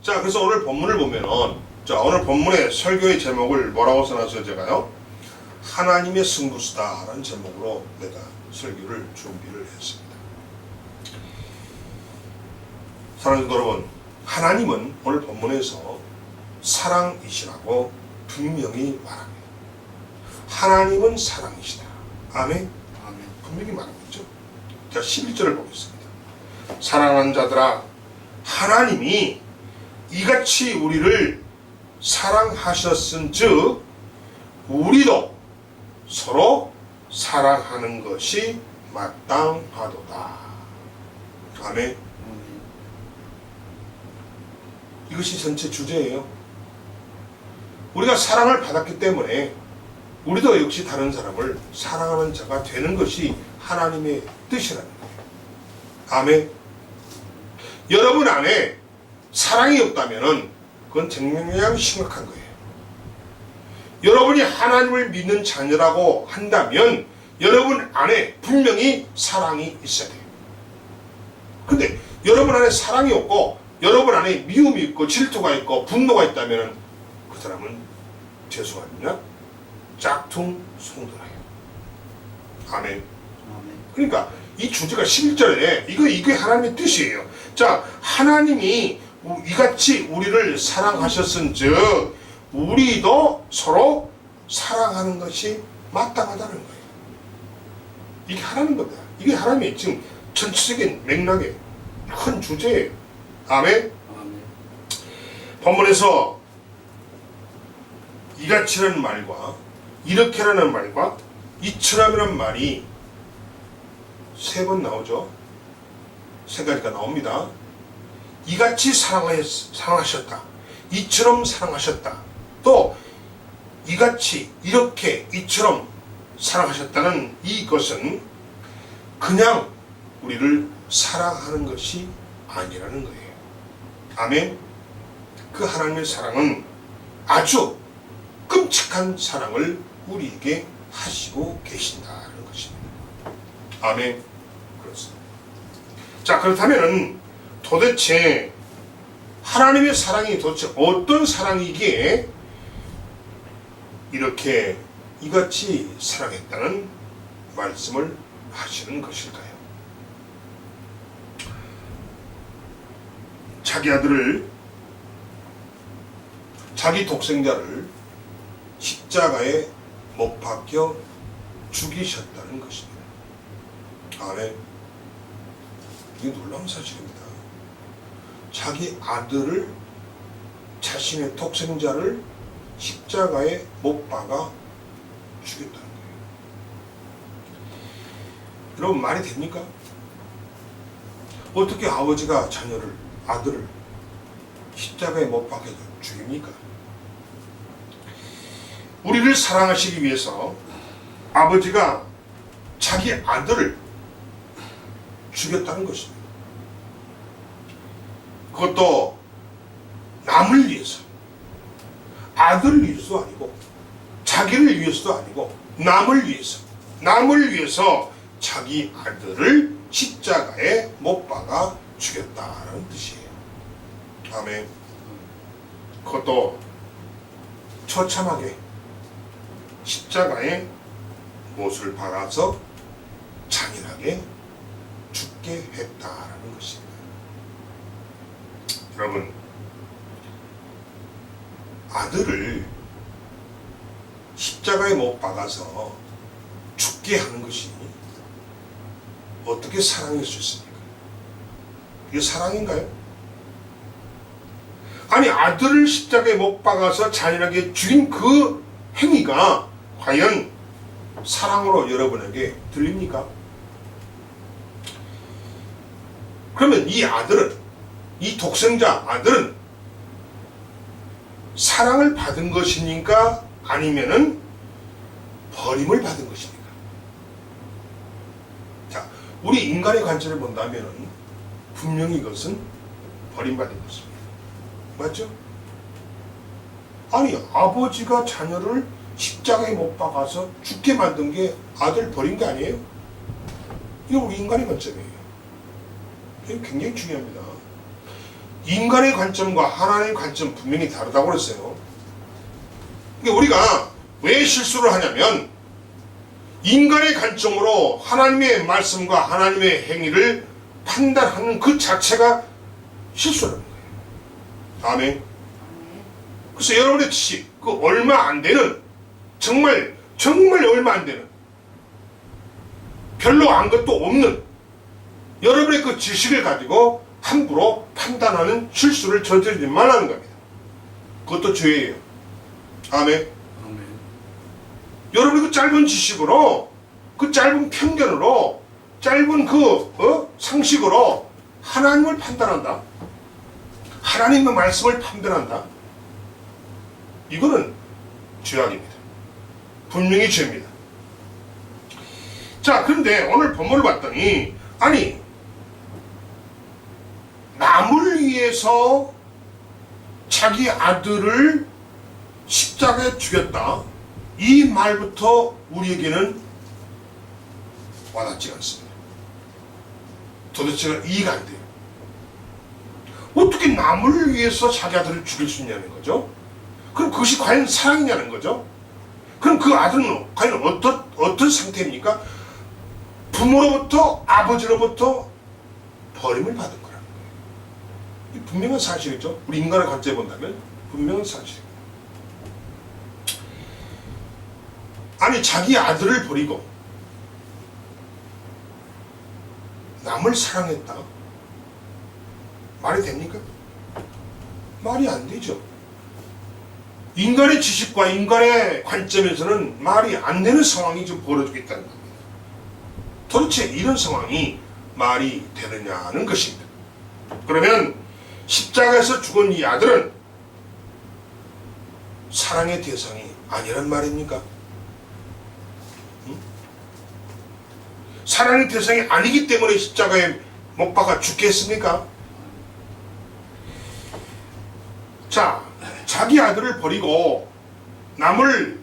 자, 그래서 오늘 본문을 보면은, 자, 오늘 본문의 설교의 제목을 뭐라고 써놨어요, 제가요? 하나님의 승부수다라는 제목으로 내가 설교를 준비를 했습니다. 사랑하는 여러분, 하나님은 오늘 본문에서 사랑이시라고 분명히 말합니다. 하나님은 사랑이시다. 아멘? 아멘. 분명히 말하고 있죠. 자, 11절을 보겠습니다. 사랑하는 자들아, 하나님이 이같이 우리를 사랑하셨은즉 우리도 서로 사랑하는 것이 마땅하도다. 아멘. 이것이 전체 주제예요. 우리가 사랑을 받았기 때문에 우리도 역시 다른 사람을 사랑하는 자가 되는 것이 하나님의 뜻이라는 거예요. 아멘. 여러분 안에 사랑이 없다면 그건 정말 심각한 거예요. 여러분이 하나님을 믿는 자녀라고 한다면 여러분 안에 분명히 사랑이 있어야 돼요. 근데 여러분 안에 사랑이 없고 여러분 안에 미움이 있고 질투가 있고 분노가 있다면 그 사람은 죄송합니다. 짝퉁 송도라요. 아멘. 아멘. 그러니까 이 주제가 11절에 이게 하나님의 뜻이에요. 자, 하나님이 이같이 우리를 사랑하셨은즉 우리도 서로 사랑하는 것이 마땅하다는 거예요. 이게 하나님 겁니다. 이게 하나님의 지금 전체적인 맥락의 큰 주제예요. 아멘. 아멘. 본문에서 이같이라는 말과 이렇게라는 말과 이처럼이라는 말이 3번 나오죠. 3가지가 나옵니다. 이같이 사랑하셨다. 이처럼 사랑하셨다. 또 이같이 이렇게 이처럼 사랑하셨다는 이것은 그냥 우리를 사랑하는 것이 아니라는 거예요. 아멘. 그 하나님의 사랑은 아주 끔찍한 사랑을 우리에게 하시고 계신다는 것입니다. 아멘. 그렇습니다. 자, 그렇다면 도대체 하나님의 사랑이 도대체 어떤 사랑이기에 이렇게 이같이 사랑했다는 말씀을 하시는 것일까요? 자기 아들을, 자기 독생자를 십자가에 못 박혀 죽이셨다는 것입니다. 아멘. 이게 놀라운 사실입니다. 자기 아들을, 자신의 독생자를 십자가에 못 박아 죽였다는 거예요. 여러분, 말이 됩니까? 어떻게 아버지가 자녀를, 아들을 십자가에 못 박혀 죽입니까? 우리를 사랑하시기 위해서 아버지가 자기 아들을 죽였다는 것입니다. 그것도 남을 위해서, 아들을 위해서도 아니고 자기를 위해서도 아니고 남을 위해서 자기 아들을 십자가에 못 박아 죽였다는 뜻이에요. 아멘. 그것도 처참하게 십자가에 못을 박아서 잔인하게 죽게 했다라는 것입니다. 여러분, 아들을 십자가에 못 박아서 죽게 하는 것이 어떻게 사랑일 수 있습니까? 이게 사랑인가요? 아니, 아들을 십자가에 못 박아서 잔인하게 죽인 그 행위가 과연 사랑으로 여러분에게 들립니까? 그러면 이 아들은, 이 독생자 아들은 사랑을 받은 것입니까? 아니면은 버림을 받은 것입니까? 자, 우리 인간의 관점을 본다면은 분명히 이것은 버림받은 것입니다. 맞죠? 아니, 아버지가 자녀를 십자가에 못 박아서 죽게 만든 게 아들 버린 게 아니에요? 이거 우리 인간의 관점이에요. 이게 굉장히 중요합니다. 인간의 관점과 하나님의 관점 분명히 다르다고 그랬어요. 그러니까 우리가 왜 실수를 하냐면 인간의 관점으로 하나님의 말씀과 하나님의 행위를 판단하는 그 자체가 실수라는 거예요. 아멘. 그래서 여러분의 지식, 그 얼마 안 되는, 정말 얼마 안 되는, 별로 안 것도 없는 여러분의 그 지식을 가지고 함부로 판단하는 실수를 저지르지 말라는 겁니다. 그것도 죄예요. 아멘. 여러분이 그 짧은 지식으로, 그 짧은 편견으로, 짧은 상식으로 하나님을 판단한다. 하나님의 말씀을 판단한다. 이거는 죄악입니다. 분명히 죄입니다. 자, 그런데 오늘 본문을 봤더니, 아니, 남을 위해서 자기 아들을 십자가에 죽였다. 이 말부터 우리에게는 와닿지 않습니다. 도대체가 이해가 안 돼요. 어떻게 남을 위해서 자기 아들을 죽일 수 있냐는 거죠? 그럼 그것이 과연 사랑이냐는 거죠? 그럼 그 아들은 과연 어떤 상태입니까? 부모로부터, 아버지로부터 버림을 받은 거라는 거예요. 이 분명한 사실이죠. 우리 인간의 관점에 본다면 분명한 사실입니다. 아니, 자기 아들을 버리고 남을 사랑했다. 말이 됩니까? 말이 안 되죠. 인간의 지식과 인간의 관점에서는 말이 안 되는 상황이 좀 벌어지고 있다는 겁니다. 도대체 이런 상황이 말이 되느냐는 것입니다. 그러면 십자가에서 죽은 이 아들은 사랑의 대상이 아니란 말입니까? 사랑의 대상이 아니기 때문에 십자가에 못 박아 죽겠습니까? 자, 자기 아들을 버리고 남을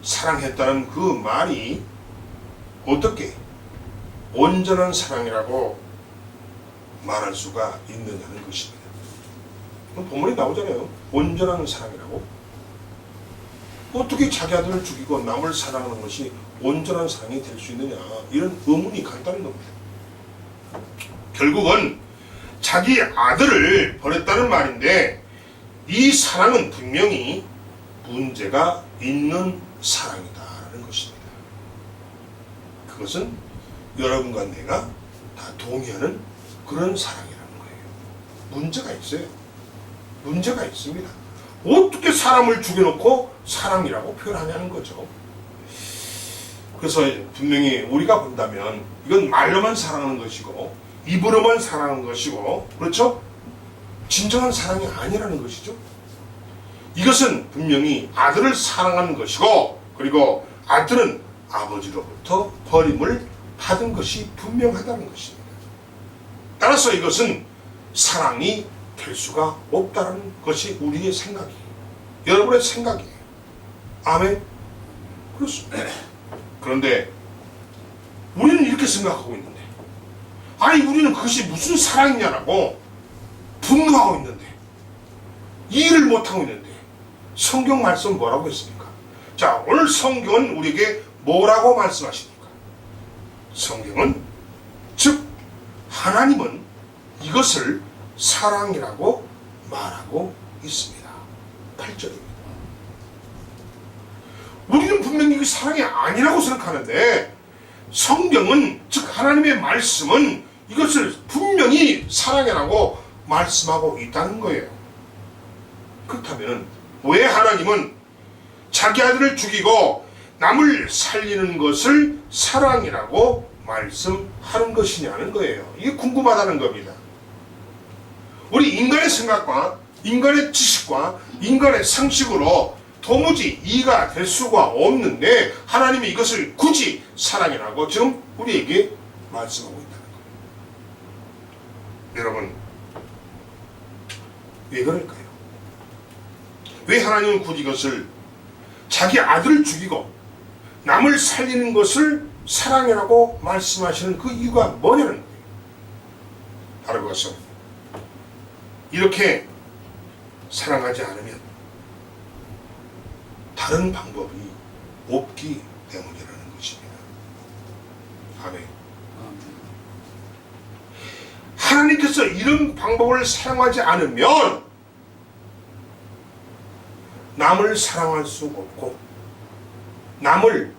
사랑했다는 그 말이 어떻게 온전한 사랑이라고 말할 수가 있느냐는 것입니다. 본문에 나오잖아요. 온전한 사랑이라고. 어떻게 자기 아들을 죽이고 남을 사랑하는 것이 온전한 사랑이 될 수 있느냐, 이런 의문이 간다는 겁니다. 결국은 자기 아들을 버렸다는 말인데, 이 사랑은 분명히 문제가 있는 사랑이다라는 것입니다. 그것은 여러분과 내가 다 동의하는 그런 사랑이라는 거예요. 문제가 있어요. 문제가 있습니다. 어떻게 사람을 죽여놓고 사랑이라고 표현하냐는 거죠. 그래서 분명히 우리가 본다면 이건 말로만 사랑하는 것이고 입으로만 사랑하는 것이고, 그렇죠? 진정한 사랑이 아니라는 것이죠. 이것은 분명히 아들을 사랑하는 것이고, 그리고 아들은 아버지로부터 버림을 받은 것이 분명하다는 것입니다. 따라서 이것은 사랑이 될 수가 없다는 것이 우리의 생각이에요. 여러분의 생각이에요. 아멘? 그렇습니다. 그런데 우리는 이렇게 생각하고 있는데, 아니, 우리는 그것이 무슨 사랑이냐라고 분노하고 있는데, 이해를 못하고 있는데, 성경 말씀 뭐라고 했습니까? 자, 오늘 성경은 우리에게 뭐라고 말씀하십니까? 성경은, 즉 하나님은 이것을 사랑이라고 말하고 있습니다. 8절입니다. 우리는 분명히 이게 사랑이 아니라고 생각하는데, 성경은, 즉 하나님의 말씀은 이것을 분명히 사랑이라고 말씀하고 있다는 거예요. 그렇다면 왜 하나님은 자기 아들을 죽이고 남을 살리는 것을 사랑이라고 말씀하는 것이냐는 거예요. 이게 궁금하다는 겁니다. 우리 인간의 생각과 인간의 지식과 인간의 상식으로 도무지 이해가 될 수가 없는데, 하나님이 이것을 굳이 사랑이라고 지금 우리에게 말씀하고 있다는 거예요. 여러분, 왜 그럴까요? 왜 하나님은 굳이 이것을, 자기 아들을 죽이고 남을 살리는 것을 사랑이라고 말씀하시는 그 이유가 뭐냐는 거예요. 바로 그것은 이렇게 사랑하지 않으면 다른 방법이 없기 때문이라는 것입니다. 아멘. 하나님께서 이런 방법을 사용하지 않으면 남을 사랑할 수가 없고 남을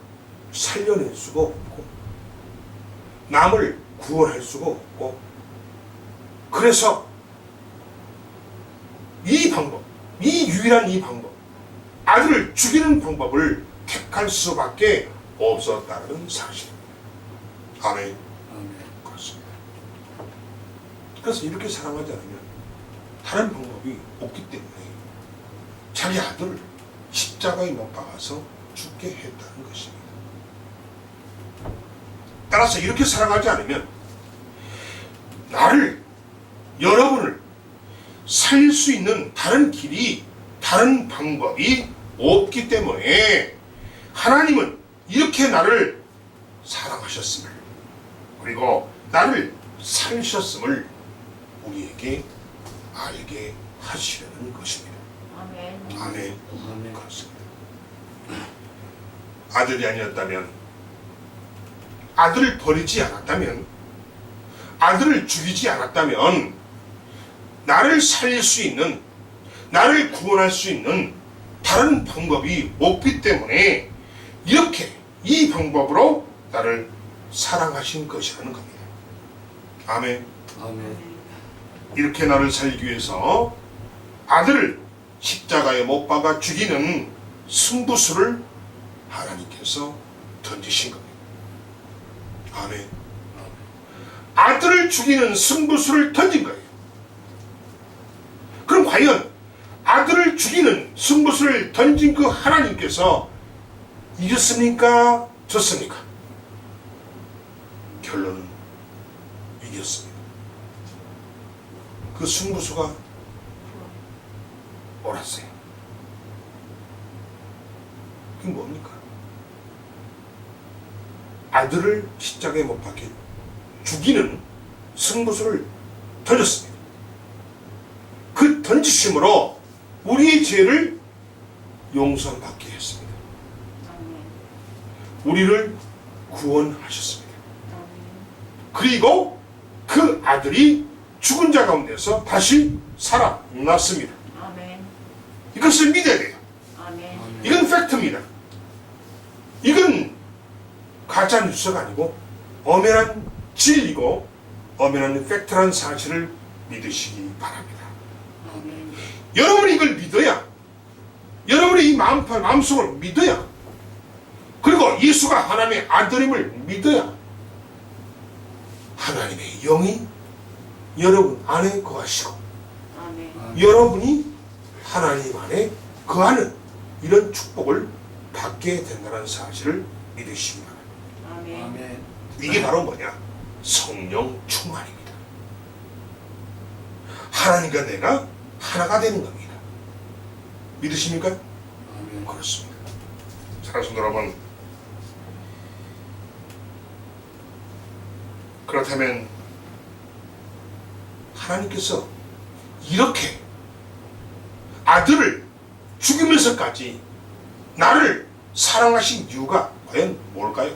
살려낼 수가 없고 남을 구원할 수가 없고, 그래서 이 방법, 이 유일한 이 방법, 아들을 죽이는 방법을 택할 수밖에 없었다는 사실입니다. 아멘. 그렇습니다. 그래서 이렇게 사랑하지 않으면 다른 방법이 없기 때문에 자기 아들을 십자가에 못 박아서 죽게 했다는 것입니다. 따라서 이렇게 사랑하지 않으면 나를, 여러분을 살릴 수 있는 다른 길이, 다른 방법이 없기 때문에 하나님은 이렇게 나를 사랑하셨음을, 그리고 나를 살리셨음을 우리에게 알게 하시려는 것입니다. 아멘. 아멘. 그렇습니다. 아들이 아니었다면, 아들을 버리지 않았다면, 아들을 죽이지 않았다면 나를 살릴 수 있는, 나를 구원할 수 있는 다른 방법이 없기 때문에 이렇게 이 방법으로 나를 사랑하신 것이라는 겁니다. 아멘. 아멘. 이렇게 나를 살리기 위해서 아들을 십자가에 못 박아 죽이는 승부수를 하나님께서 던지신 겁니다. 아멘. 아들을 죽이는 승부수를 던진 거예요. 그럼 과연 아들을 죽이는 승부수를 던진 그 하나님께서 이겼습니까? 졌습니까? 결론은 이겼습니다. 그 승부수가 옳았어요. 그게 뭡니까? 아들을 십자가에 못 박혀 죽이는 승부수를 던졌습니다. 그 던지심으로 우리의 죄를 용서받게 했습니다. 우리를 구원하셨습니다. 그리고 그 아들이 죽은 자 가운데서 다시 살아났습니다. 이것을 믿어야 돼요. 이건 팩트입니다. 이건 가짜 뉴스가 아니고 엄연한 진리고 엄연한 팩트라는 사실을 믿으시기 바랍니다. 여러분이 이걸 믿어야, 여러분이 이 마음속을 믿어야, 그리고 예수가 하나님의 아들임을 믿어야 하나님의 영이 여러분 안에 거하시고 여러분이 하나님 안에 거하는 이런 축복을 받게 된다는 사실을 믿으시기 바랍니다. 아멘. 이게 바로 뭐냐? 성령 충만입니다. 하나님과 내가 하나가 되는 겁니다. 믿으십니까? 아멘. 그렇습니다. 사랑하는 성도 여러분, 그렇다면 하나님께서 이렇게 아들을 죽이면서까지 나를 사랑하신 이유가 과연 뭘까요?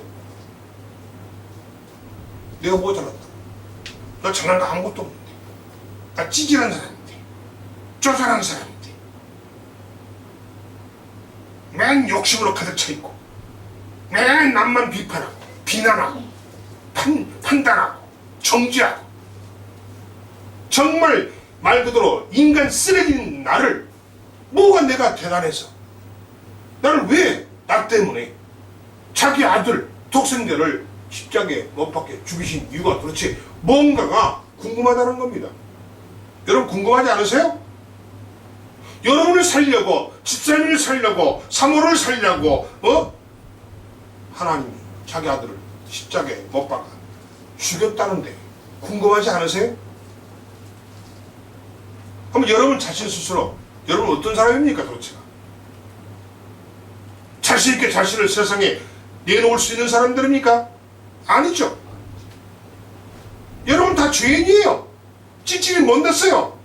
내가 뭐 잘났다? 나 잘난 거 아무것도 없는데, 나 찌질한 사람인데, 쪼잔한 사람인데, 맨 욕심으로 가득 차 있고, 맨 남만 비판하고, 비난하고, 판단하고, 정죄하고, 정말 말 그대로 인간 쓰레기인 나를, 뭐가 내가 대단해서 나를 왜 나 때문에 자기 아들 독생자를 십자가에 못 박게 죽이신 이유가 도대체 뭔가가 궁금하다는 겁니다. 여러분 궁금하지 않으세요? 여러분을 살리려고, 집사님을 살리려고, 사모를 살리려고 하나님이 자기 아들을 십자가에 못 박아 죽였다는데 궁금하지 않으세요? 한번 여러분 자신 스스로, 여러분 어떤 사람입니까 도대체가? 자신 있게 자신을 세상에 내놓을 수 있는 사람들입니까? 아니죠. 여러분 다 죄인이에요. 찌질이 뭔 됐어요?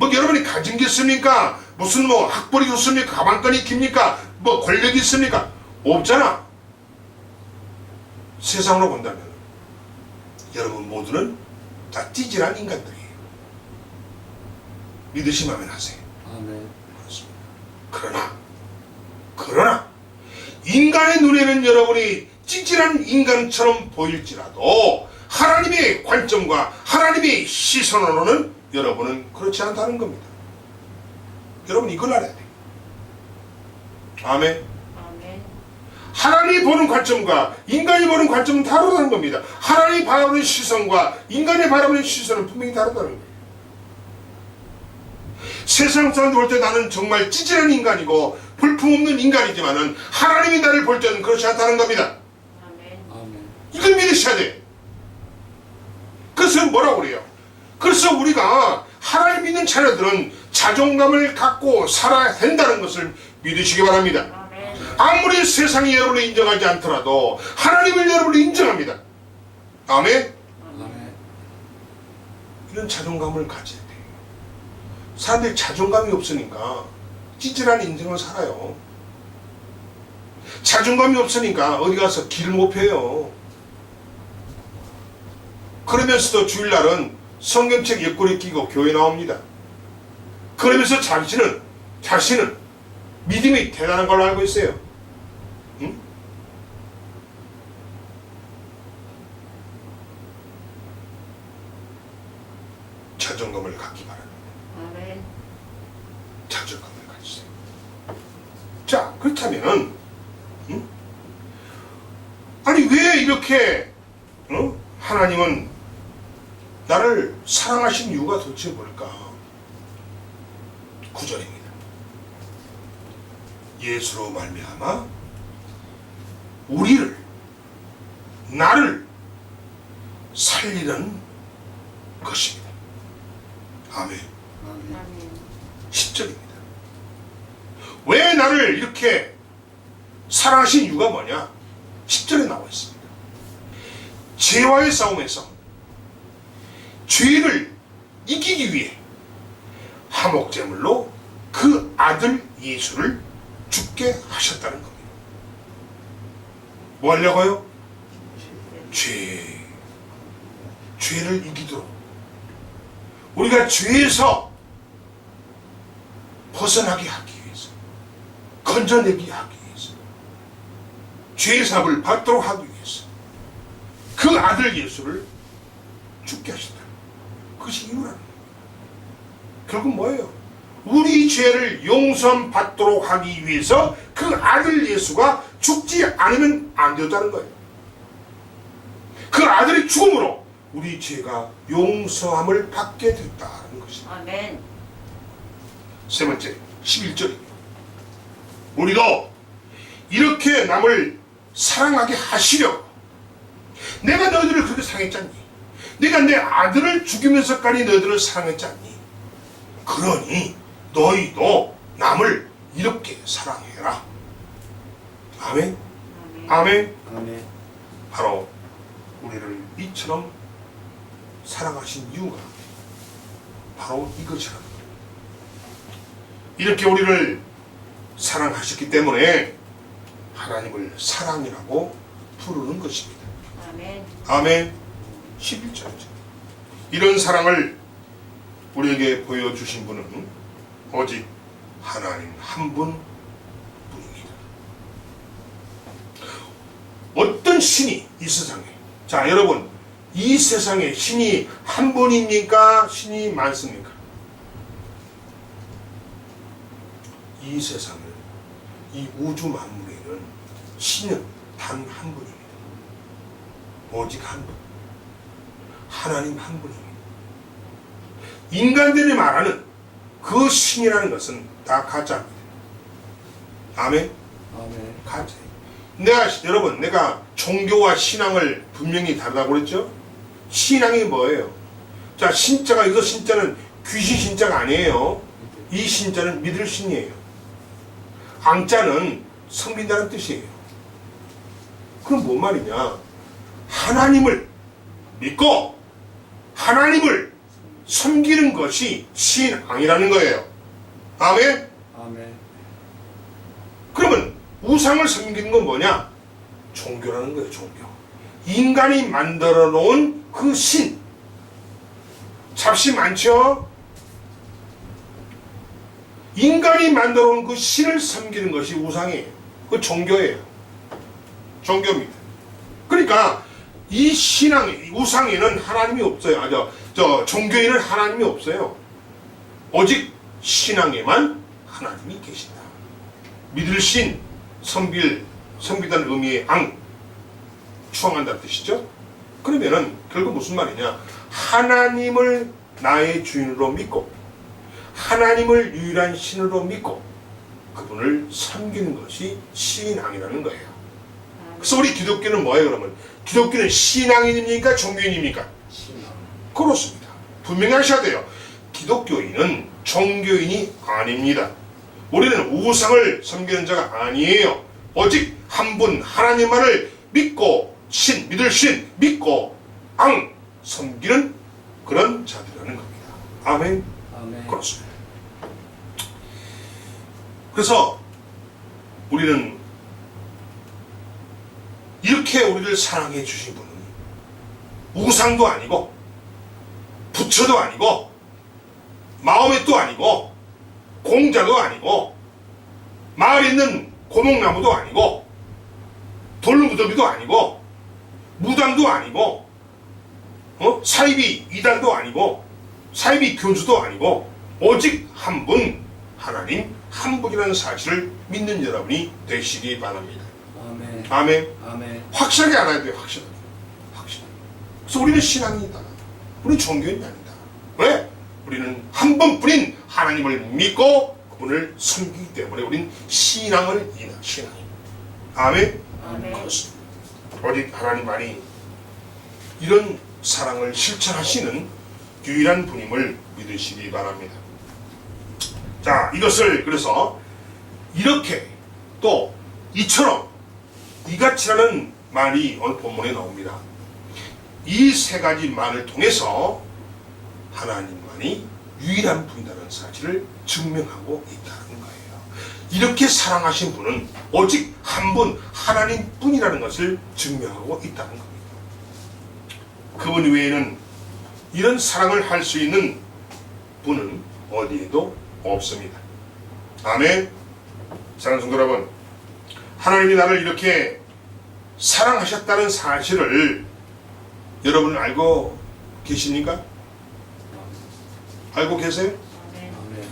뭐 여러분이 가진 게 있습니까? 무슨 뭐 학벌이 좋습니까? 가방끈이 깁니까? 뭐 권력이 있습니까? 없잖아. 세상으로 본다면 여러분 모두는 다 찌질한 인간들이에요. 믿으시면 하세요. 아멘. 그렇습니다. 그러나 인간의 눈에는 여러분이 찌질한 인간처럼 보일지라도 하나님의 관점과 하나님의 시선으로는 여러분은 그렇지 않다는 겁니다. 여러분 이걸 알아야 돼요. 아멘. 하나님이 보는 관점과 인간이 보는 관점은 다르다는 겁니다. 하나님이 바라보는 시선과 인간이 바라보는 시선은 분명히 다르다는 거예요. 세상 사람들 볼 때 나는 정말 찌질한 인간이고 볼품없는 인간이지만은 하나님이 나를 볼 때는 그렇지 않다는 겁니다. 아멘. 이걸 믿으셔야 돼. 그래서 뭐라고 그래요? 그래서 우리가 하나님 믿는 자녀들은 자존감을 갖고 살아야 된다는 것을 믿으시기 바랍니다. 아무리 세상이 여러분을 인정하지 않더라도 하나님을 여러분을 인정합니다. 아멘? 아멘. 이런 자존감을 가져야 돼요. 사람들이 자존감이 없으니까 찌질한 인생을 살아요. 자존감이 없으니까 어디 가서 길을 못 펴요. 그러면서도 주일날은 성경책 옆구리 끼고 교회 나옵니다. 그러면서 자신은 믿음이 대단한 걸로 알고 있어요. 응? 자존감을 갖기 바랍니다. 아멘. 자존감을 가지세요. 자, 그렇다면 아니 왜 이렇게 하나님은 나를 사랑하신 이유가 도대체 뭘까? 9절입니다. 예수로 말미암아 나를 살리는 것입니다. 아멘. 아멘. 10절입니다. 왜 나를 이렇게 사랑하신 이유가 뭐냐? 10절에 나와 있습니다. 죄와의 싸움에서 죄를 이기기 위해 화목제물로 그 아들 예수를 죽게 하셨다는 겁니다. 뭐 하려고요? 죄를 이기도록 우리가 죄에서 벗어나게 하기 위해서, 건져내게 하기 위해서, 죄의 삽을 받도록 하기 위해서 그 아들 예수를 죽게 하셨다. 그것이 이유라는 거예요. 결국 뭐예요? 우리 죄를 용서 받도록 하기 위해서 그 아들 예수가 죽지 않으면 안 되었다는 거예요. 그 아들의 죽음으로 우리 죄가 용서함을 받게 됐다는 것입니다. 아멘. 세 번째, 11절입니다. 우리도 이렇게 남을 사랑하게 하시려고 내가 너희들을 그렇게 사랑했지 않니? 내가 내 아들을 죽이면서까지 너희들을 사랑했지 않니? 그러니 너희도 남을 이렇게 사랑해라. 아멘? 아멘? 아멘. 바로 우리를 이처럼 사랑하신 이유가 바로 이것이라는 거예요. 이렇게 우리를 사랑하셨기 때문에 하나님을 사랑이라고 부르는 것입니다. 아멘. 아멘. 11절이죠. 이런 사랑을 우리에게 보여주신 분은 오직 하나님 한 분뿐입니다. 어떤 신이 이 세상에, 자 여러분, 이 세상에 신이 한 분입니까? 신이 많습니까? 이 세상을, 이 우주 만물에는 신은 단 한 분입니다. 오직 한 분. 하나님 한 분입니다. 인간들이 말하는 그 신이라는 것은 다 가짜입니다. 아멘? 아멘. 가짜예요. 여러분, 내가 종교와 신앙을 분명히 다르다고 그랬죠? 신앙이 뭐예요? 자, 신자가, 이거 신자는 귀신 신자가 아니에요. 이 신자는 믿을 신이에요. 앙자는 섬긴다는 뜻이에요. 그럼 뭔 말이냐? 하나님을 믿고 하나님을 섬기는 것이 신앙이라는 거예요. 아멘? 아멘. 그러면 우상을 섬기는 건 뭐냐? 종교라는 거예요. 종교. 인간이 만들어 놓은 그 신. 잡신 많죠? 인간이 만들어 놓은 그 신을 섬기는 것이 우상이에요. 그 종교예요. 종교입니다. 그러니까 이 우상에는 하나님이 없어요. 종교에는 하나님이 없어요. 오직 신앙에만 하나님이 계신다. 믿을 신, 섬기다는 의미의 추앙한다는 뜻이죠. 그러면은 결국 무슨 말이냐? 하나님을 나의 주인으로 믿고 하나님을 유일한 신으로 믿고 그분을 섬기는 것이 신앙이라는 거예요. 그래서 우리 기독교는 뭐예요 그러면? 기독교는 신앙인입니까? 종교인입니까? 신앙. 그렇습니다. 분명히 하셔야 돼요. 기독교인은 종교인이 아닙니다. 우리는 우상을 섬기는 자가 아니에요. 오직 한 분 하나님만을 믿고 믿을 신 믿고 섬기는 그런 자들이라는 겁니다. 아멘. 아멘. 그렇습니다. 그래서 우리는 이렇게 우리를 사랑해 주신 분은 우상도 아니고 부처도 아니고 마호멧도 아니고 공자도 아니고 마을에 있는 고목나무도 아니고 돌무더기도 아니고 무당도 아니고 사이비 이단도 아니고 사이비 교주도 아니고 오직 한 분 하나님 한 분이라는 사실을 믿는 여러분이 되시기 바랍니다. 아멘. 아멘. 아멘. 확실하게 알아야 돼요. 확실하게. 그래서 우리는 신앙이다. 우리는 종교인이 아니다. 왜? 우리는 한 분뿐인 하나님을 믿고 그분을 섬기기 때문에 우리는 신앙을 신앙입니다. 아멘. 아멘. 그렇습니다. 오직 하나님만이 이런 사랑을 실천하시는 유일한 분임을 믿으시기 바랍니다. 자, 이것을 그래서 이렇게 또 이처럼 이같이라는 말이 오늘 본문에 나옵니다. 이 세 가지 말을 통해서 하나님만이 유일한 분이라는 사실을 증명하고 있다는 거예요. 이렇게 사랑하신 분은 오직 한 분 하나님뿐이라는 것을 증명하고 있다는 겁니다. 그분 외에는 이런 사랑을 할 수 있는 분은 어디에도 없습니다. 아멘. 사랑하는 성도 여러분, 하나님이 나를 이렇게 사랑하셨다는 사실을 여러분은 알고 계십니까? 알고 계세요? 아멘.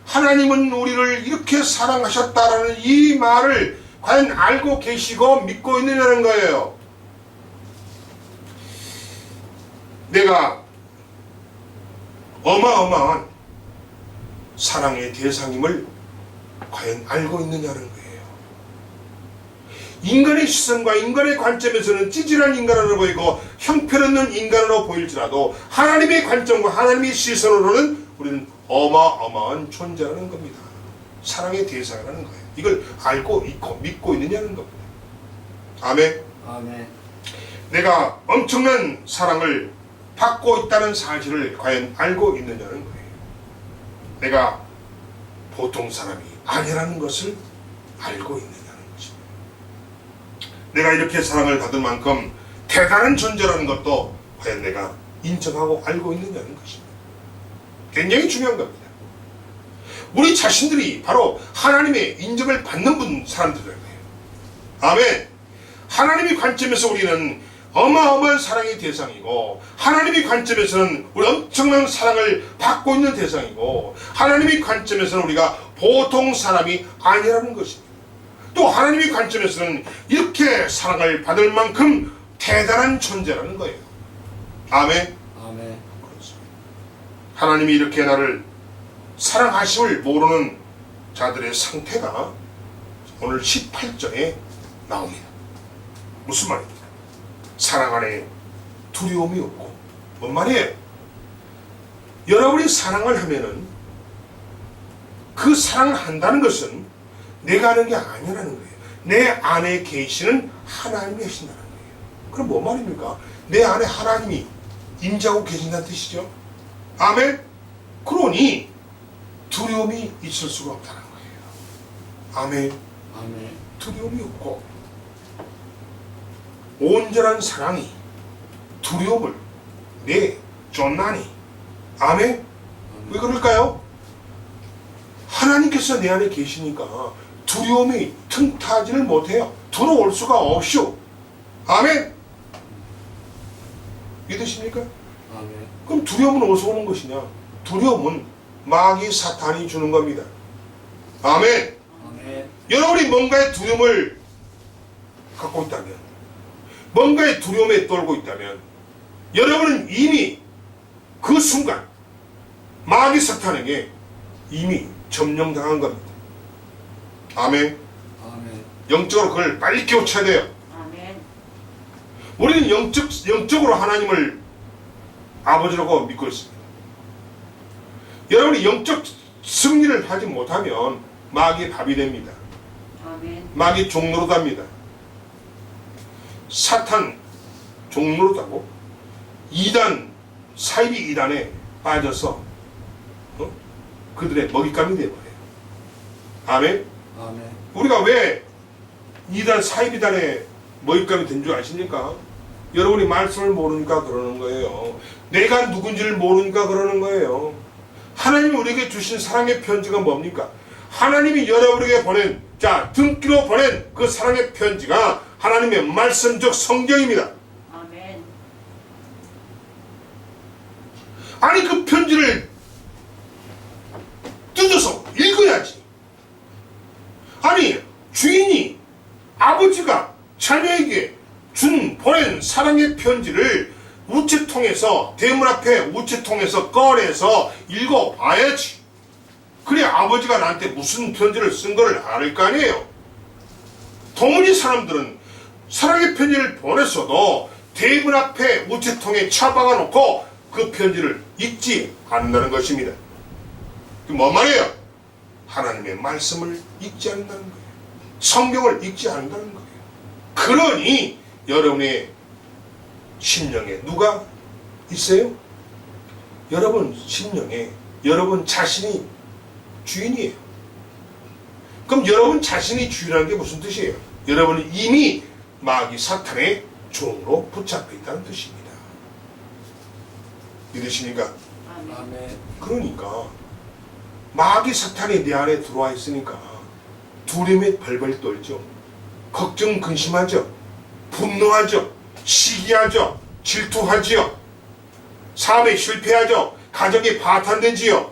하나님은 우리를 이렇게 사랑하셨다라는 이 말을 과연 알고 계시고 믿고 있느냐는 거예요. 내가 어마어마한 사랑의 대상임을 과연 알고 있느냐는 거예요. 인간의 시선과 인간의 관점에서는 찌질한 인간으로 보이고 형편없는 인간으로 보일지라도 하나님의 관점과 하나님의 시선으로는 우리는 어마어마한 존재라는 겁니다. 사랑의 대상이라는 거예요. 이걸 알고 있고 믿고 있느냐는 겁니다. 아멘. 아멘. 내가 엄청난 사랑을 받고 있다는 사실을 과연 알고 있느냐는 거예요. 내가 보통 사람이 아니라는 것을 알고 있느냐는 것입니다. 내가 이렇게 사랑을 받을 만큼 대단한 존재라는 것도 과연 내가 인정하고 알고 있느냐는 것입니다. 굉장히 중요한 겁니다. 우리 자신들이 바로 하나님의 인정을 받는 사람들이에요. 아멘. 하나님의 관점에서 우리는 어마어마한 사랑의 대상이고 하나님의 관점에서는 우리 엄청난 사랑을 받고 있는 대상이고 하나님의 관점에서는 우리가 보통 사람이 아니라는 것입니다. 또 하나님의 관점에서는 이렇게 사랑을 받을 만큼 대단한 존재라는 거예요. 아멘. 아멘. 그렇습니다. 하나님이 이렇게 나를 사랑하심을 모르는 자들의 상태가 오늘 18절에 나옵니다. 무슨 말입니까? 사랑 안에 두려움이 없고 뭔 말이에요? 여러분이 사랑을 하면은 그 사랑을 한다는 것은 내가 하는 게 아니라는 거예요. 내 안에 계시는 하나님이 하신다는 거예요. 그럼 뭔 말입니까? 내 안에 하나님이 임재하고 계신다는 뜻이죠. 아멘. 그러니 두려움이 있을 수가 없다는 거예요. 아멘. 아멘. 두려움이 없고 온전한 사랑이 두려움을 내쫓나니. 아멘. 왜 그럴까요? 하나님께서 내 안에 계시니까 두려움이 틈타지를 못해요. 들어올 수가 없쇼. 아멘. 믿으십니까? 아멘. 그럼 두려움은 어디서 오는 것이냐? 두려움은 마귀 사탄이 주는 겁니다. 아멘. 아멘. 여러분이 뭔가의 두려움을 갖고 있다면, 뭔가의 두려움에 떨고 있다면, 여러분은 이미 그 순간 마귀 사탄에게 이미 점령당한 겁니다. 아멘. 아멘. 영적으로 그걸 빨리 깨우쳐야 돼요. 아멘. 우리는 영적으로 하나님을 아버지라고 믿고 있습니다. 여러분이 영적 승리를 하지 못하면 마귀의 밥이 됩니다. 아멘. 마귀 종노릇합니다. 사탄 종노릇하고 이단, 사이비 이단에 빠져서 그들의 먹잇감이 되어버려요. 아멘. 아멘. 우리가 왜 이단, 사이비단의 먹잇감이 된 줄 아십니까? 여러분이 말씀을 모르니까 그러는 거예요. 내가 누군지를 모르니까 그러는 거예요. 하나님이 우리에게 주신 사랑의 편지가 뭡니까? 하나님이 여러분에게 보낸, 등기로 보낸 그 사랑의 편지가 하나님의 말씀적 성경입니다. 아멘. 아니 그 편지를 뜯어서 읽어야지. 아니 주인이, 아버지가 자녀에게 보낸 사랑의 편지를 우체통에서, 대문 앞에 우체통에서 꺼내서 읽어봐야지. 그래 아버지가 나한테 무슨 편지를 쓴 걸 알 거 아니에요. 도무지 사람들은 사랑의 편지를 보냈어도 대문 앞에 우체통에 처박아 놓고 그 편지를 읽지 않는다는 것입니다. 뭔 말이에요? 하나님의 말씀을 읽지 않는다는 거예요. 성경을 읽지 않는다는 거예요. 그러니 여러분의 심령에 누가 있어요? 여러분 심령에 여러분 자신이 주인이에요. 그럼 여러분 자신이 주인이라는 게 무슨 뜻이에요? 여러분은 이미 마귀 사탄의 종으로 붙잡혀 있다는 뜻입니다. 믿으십니까? 아멘. 아멘. 그러니까 마귀 사탄이 내 안에 들어와 있으니까 두려움에 벌벌 떨죠. 걱정 근심하죠. 분노하죠. 시기하죠. 질투하지요. 사업에 실패하죠. 가정이 파탄되지요.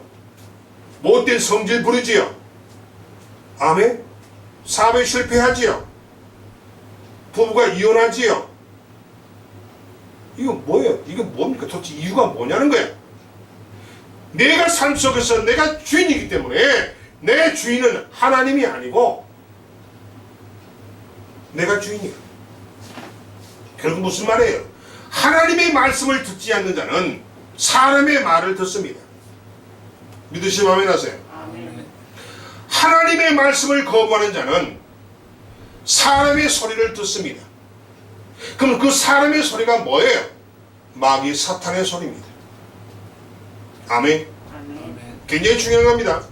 못된 성질 부리지요. 아멘. 사업에 실패하지요. 부부가 이혼하지요. 이거 뭐예요? 이거 뭡니까? 도대체 이유가 뭐냐는 거야. 내가 삶 속에서 내가 주인이기 때문에 내 주인은 하나님이 아니고 내가 주인이야. 결국 무슨 말이에요? 하나님의 말씀을 듣지 않는 자는 사람의 말을 듣습니다. 믿으시면 아멘 하세요. 아멘. 하나님의 말씀을 거부하는 자는 사람의 소리를 듣습니다. 그럼 그 사람의 소리가 뭐예요? 마귀 사탄의 소리입니다. 아멘. 아멘. 굉장히 중요한 겁니다.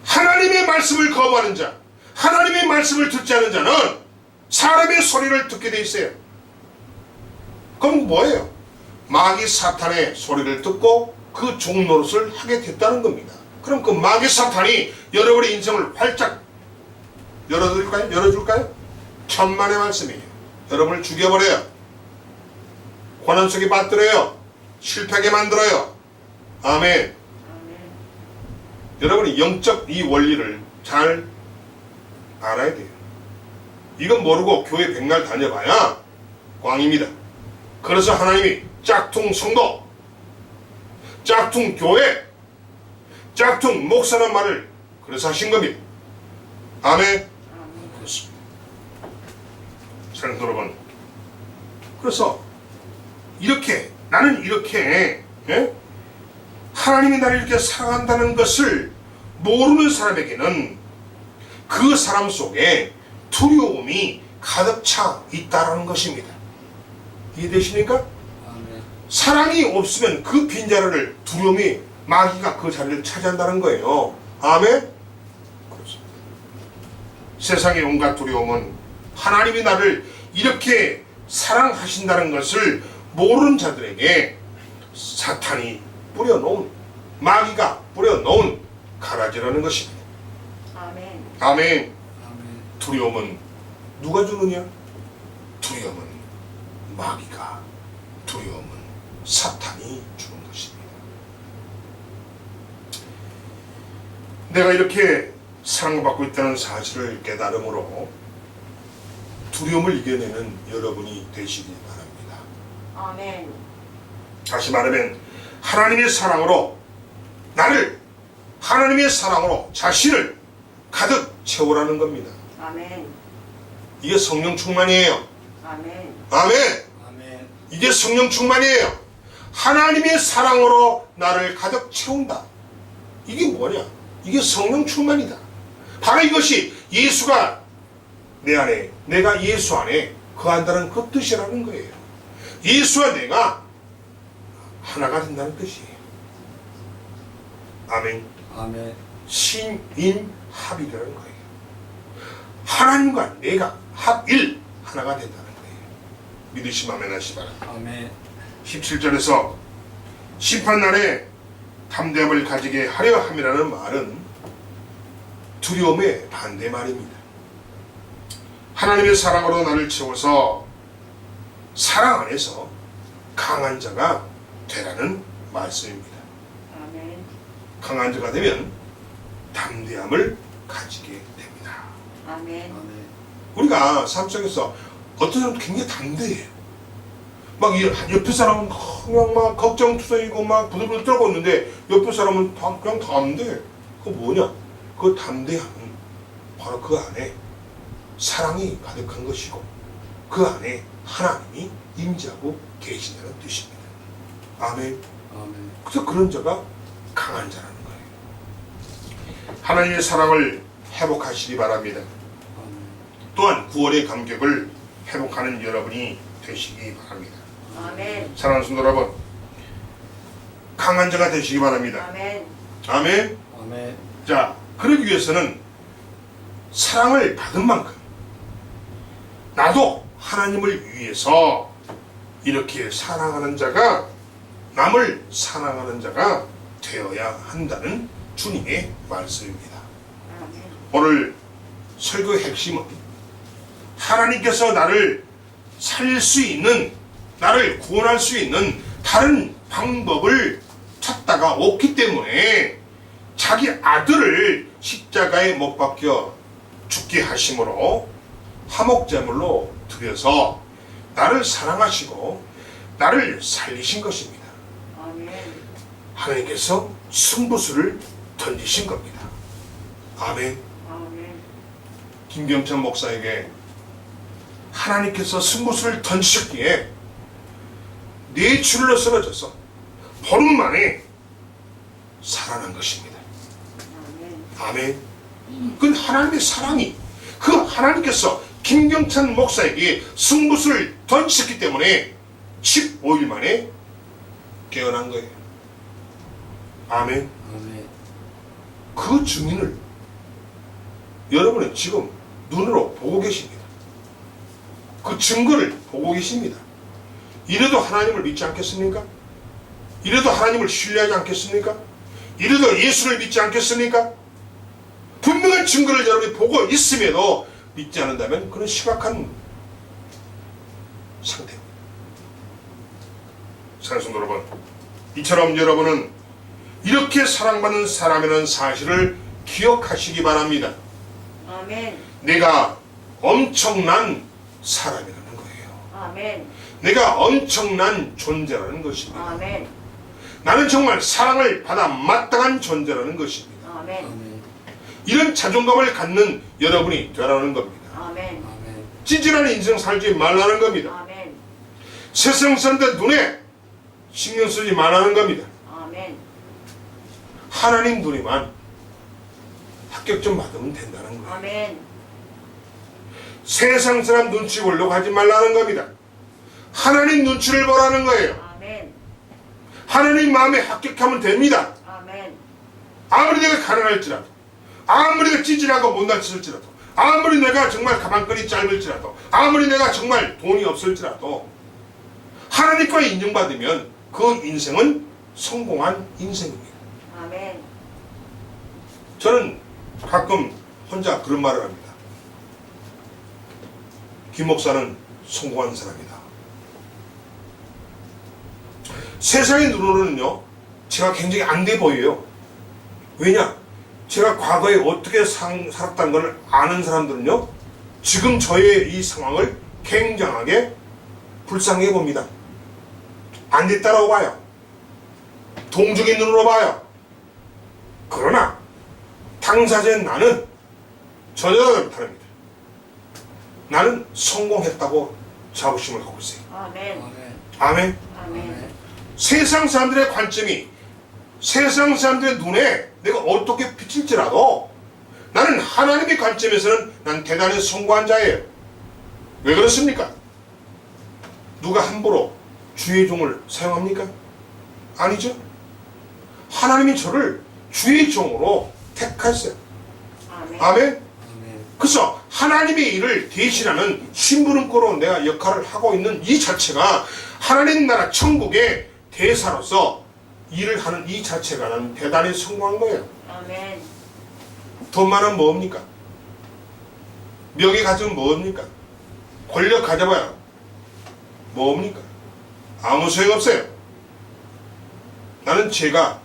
하나님의 말씀을 거부하는 자, 하나님의 말씀을 듣지 않는 자는 사람의 소리를 듣게 돼 있어요. 그럼 뭐예요? 마귀 사탄의 소리를 듣고 그 종노릇을 하게 됐다는 겁니다. 그럼 그 마귀 사탄이 여러분의 인생을 활짝 열어줄까요? 천만의 말씀이에요. 여러분을 죽여버려요. 고난 속에 빠뜨려요. 실패하게 만들어요. 아멘. 아멘. 여러분이 영적 이 원리를 잘 알아야 돼요. 이건 모르고 교회 백날 다녀봐야 꽝입니다. 그래서 하나님이 짝퉁 성도, 짝퉁 교회, 짝퉁 목사란 말을 그래서 하신 겁니다. 아멘. 아멘. 그렇습니다. 사랑하는 여러분, 그래서 이렇게 나는 이렇게 하나님이 나를 이렇게 사랑한다는 것을 모르는 사람에게는 그 사람 속에 두려움이 가득 차 있다라는 것입니다. 이해되십니까? 아멘. 사랑이 없으면 그 빈자리를 두려움이 마귀가 그 자리를 차지한다는 거예요. 아멘? 그렇습니다. 세상의 온갖 두려움은 하나님이 나를 이렇게 사랑하신다는 것을 모르는 자들에게 사탄이 뿌려놓은, 마귀가 뿌려놓은 가라지라는 것입니다. 아멘. 아멘. 아멘. 두려움은 누가 주느냐? 두려움은 마귀가, 두려움은 사탄이 주는 것입니다. 내가 이렇게 사랑받고 있다는 사실을 깨달음으로 두려움을 이겨내는 여러분이 되시기 바랍니다. 아멘. 다시 말하면 하나님의 사랑으로 나를, 하나님의 사랑으로 자신을 가득 채우라는 겁니다. 아멘. 이게 성령 충만이에요. 아멘. 아멘. 아멘. 이게 성령 충만이에요. 하나님의 사랑으로 나를 가득 채운다. 이게 뭐냐? 이게 성령 충만이다. 바로 이것이 예수가 내 안에, 내가 예수 안에 거한다는 그 뜻이라는 거예요. 예수와 내가 하나가 된다는 뜻이에요. 아멘. 아멘. 신인합이라는 거예요. 하나님과 내가 합일 하나가 된다는 거예요. 믿으시면 아멘 하시 바랍니다. 아멘. 17절에서 심판날에 담대함을 가지게 하려 함이라는 말은 두려움의 반대 말입니다. 하나님의 사랑으로 나를 채워서 사랑 안에서 강한 자가 되라는 말씀입니다. 아멘. 강한 자가 되면 담대함을 가지게 됩니다. 아멘. 아멘. 우리가 삶 속에서 어떤 사람도 굉장히 담대해요. 막 옆에 사람은 그냥 막 걱정투성이고 막 부들부들 떨고 있는데 옆에 사람은 그냥 담대해. 그거 뭐냐? 그 담대함은 바로 그 안에 사랑이 가득한 것이고 그 안에 하나님이 임재하고 계신다는 뜻입니다. 아멘. 아멘. 그래서 그런 자가 강한 자라는 거예요. 하나님의 사랑을 회복하시기 바랍니다. 아멘. 또한 구원의 감격을 회복하는 여러분이 되시기 바랍니다. 아멘. 사랑하는 성도 여러분, 강한 자가 되시기 바랍니다. 아멘. 아멘. 아멘. 자, 그러기 위해서는 사랑을 받은 만큼 나도 하나님을 위해서 이렇게 사랑하는 자가, 남을 사랑하는 자가 되어야 한다는 주님의 말씀입니다. 아멘. 오늘 설교의 핵심은 하나님께서 나를 살릴 수 있는, 나를 구원할 수 있는 다른 방법을 찾다가 없기 때문에 자기 아들을 십자가에 못 박혀 죽게 하심으로 화목제물로 드려서 나를 사랑하시고 나를 살리신 것입니다. 아멘. 하나님께서 승부수를 던지신 겁니다. 아멘. 아멘. 김경찬 목사에게 하나님께서 승부수를 던지셨기에 뇌출로 쓰러져서 보름 만에 살아난 것입니다. 아멘. 아멘. 그 하나님의 사랑이, 그 하나님께서 김경찬 목사에게 승부수를 던지셨기 때문에 15일 만에 깨어난 거예요. 아멘. 아멘. 그 증인을 여러분은 지금 눈으로 보고 계십니다. 그 증거를 보고 계십니다. 이래도 하나님을 믿지 않겠습니까? 이래도 하나님을 신뢰하지 않겠습니까? 이래도 예수를 믿지 않겠습니까? 분명한 증거를 여러분이 보고 있음에도 믿지 않는다면 그는 심각한 상태입니다. 사랑하는 성도 여러분, 이처럼 여러분은 이렇게 사랑받는 사람이라는 사실을 기억하시기 바랍니다. 아멘. 내가 엄청난 사람이라는 거예요. 아멘. 내가 엄청난 존재라는 것입니다. 아멘. 나는 정말 사랑을 받아 마땅한 존재라는 것입니다. 아멘. 아멘. 이런 자존감을 갖는 여러분이 되라는 겁니다. 아멘. 아멘. 찌질한 인생 살지 말라는 겁니다. 아멘. 세상 사람들 눈에 신경 쓰지 말라는 겁니다. 아멘. 하나님 눈에만 합격점 받으면 된다는 거예요. 아멘. 세상 사람 눈치 보려고 하지 말라는 겁니다. 하나님 눈치를 보라는 거예요. 아멘. 하나님 마음에 합격하면 됩니다. 아멘. 아무리 내가 가난할지라도, 아무리 내가 찌질하고 못난 짓을지라도, 아무리 내가 정말 가방끈이 짧을지라도, 아무리 내가 정말 돈이 없을지라도 하나님과 인정받으면 그 인생은 성공한 인생입니다. 아멘. 저는 가끔 혼자 그런 말을 합니다. 김 목사는 성공한 사람이다. 세상의 눈으로는요, 제가 굉장히 안 돼 보여요. 왜냐? 제가 과거에 어떻게 살았다는 걸 아는 사람들은요, 지금 저의 이 상황을 굉장하게 불쌍해 봅니다. 안 됐다라고 봐요. 동적인 눈으로 봐요. 그러나 당사자인 나는 전혀 다릅니다. 나는 성공했다고 자부심을 갖고 있어요. 아멘. 아멘. 아멘. 아멘. 세상 사람들의 관점이, 세상 사람들의 눈에 내가 어떻게 비칠지라도 나는 하나님의 관점에서는 난 대단히 성공한 자예요. 왜 그렇습니까? 누가 함부로 주의 종을 사용합니까? 아니죠. 하나님이 저를 주의 종으로 택하셨어요. 아멘. 아멘. 아멘. 그래서 하나님의 일을 대신하는 심부름꾼으로 내가 역할을 하고 있는 이 자체가 하나님 나라 천국의 대사로서 일을 하는 이 자체가 나는 대단히 성공한 거예요. 아멘. 돈 많으면 뭡니까? 명예 가지면 뭡니까? 권력 가져봐야 뭡니까? 아무 소용없어요. 나는 제가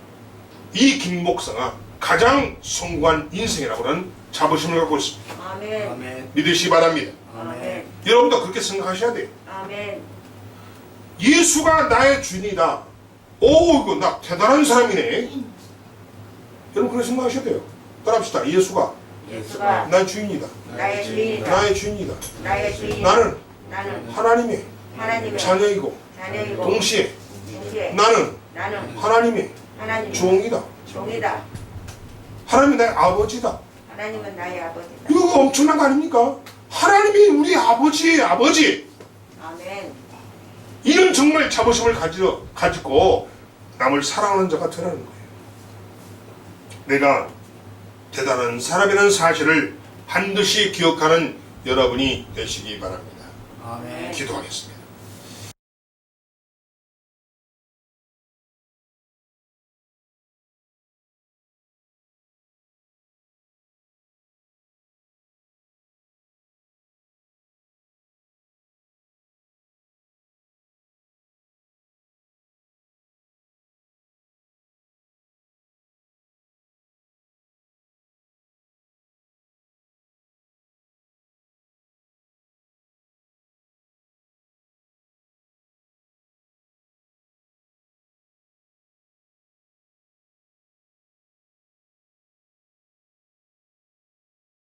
이 김 목사가 가장 성공한 인생이라고 하는 자부심을 갖고 있습니다. 아멘. 아멘. 믿으시기 바랍니다. 아멘. 여러분도 그렇게 생각하셔야 돼요. 아멘. 예수가 나의 주인이다. 오, 이거 나 대단한 사람이네. 여러분 그렇게 생각하셔야 돼요. 따라합시다. 예수가 예수가 나의 주인이다. 나의 주인이다. 나의 주인이다. 나의 주인이다. 나는 나는 하나님의 하나님의 자녀이고 자녀이고 동시에 동시에 나는 나는 하나님의 하나님의 종이다. 종이다. 하나님이 나의 아버지다. 하나님은 나의 아버지다. 이거 엄청난 거 아닙니까? 하나님이 우리 아버지의 아버지. 아멘. 이런 정말 자부심을 가지고 남을 사랑하는 자가 되라는 거예요. 내가 대단한 사람이라는 사실을 반드시 기억하는 여러분이 되시기 바랍니다. 아멘. 기도하겠습니다.